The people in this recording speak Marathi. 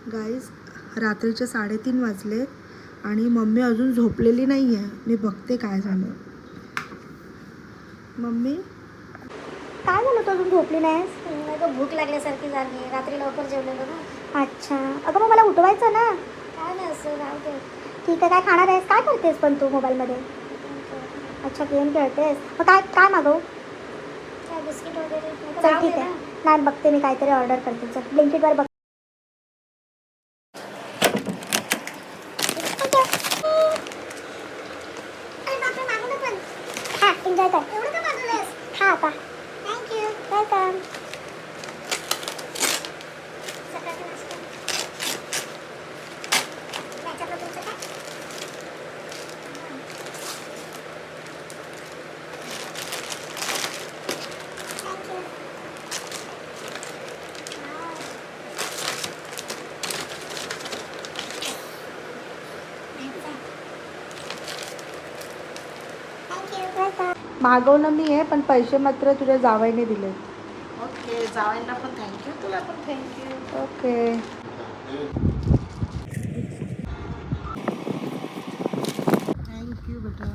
गाईज रात्रीचे 3:30 वाजले आणि मम्मी अजून झोपलेली नाही आहे. मी बघते काय झालं. मम्मी काय झालं, तू अजून झोपली नाहीस? अगं भूक लागल्यासारखी झाली. रात्री लवकर जेवलेलो ना. अच्छा, अगं मग मला उठवायचं ना. काय नाही असं राहू दे. ठीक आहे, काय खाणार आहेस? काय करतेस पण तू मोबाईलमध्ये? अच्छा, गेम खेळतेस. मग काय काय मागवू? काय बिस्किट वगैरे? चल ठीक आहे, नाही बघते मी काहीतरी ऑर्डर करते. चल ब्लिंकिटवर बघ. हां एन्जॉय कर. एवढं का मागवलंस? हां आता थँक्यू. वेलकम. सकाळचा नाश्ता. त्याच्यातलं तुमचं काय? थँक्यू. मागवलं मी आहे, पण पैसे मात्र तुझ्या जावईने दिले. ओके, जावायला पण थँक्यू, तुला पण थँक्यू. ओके. थँक्यू बेटा.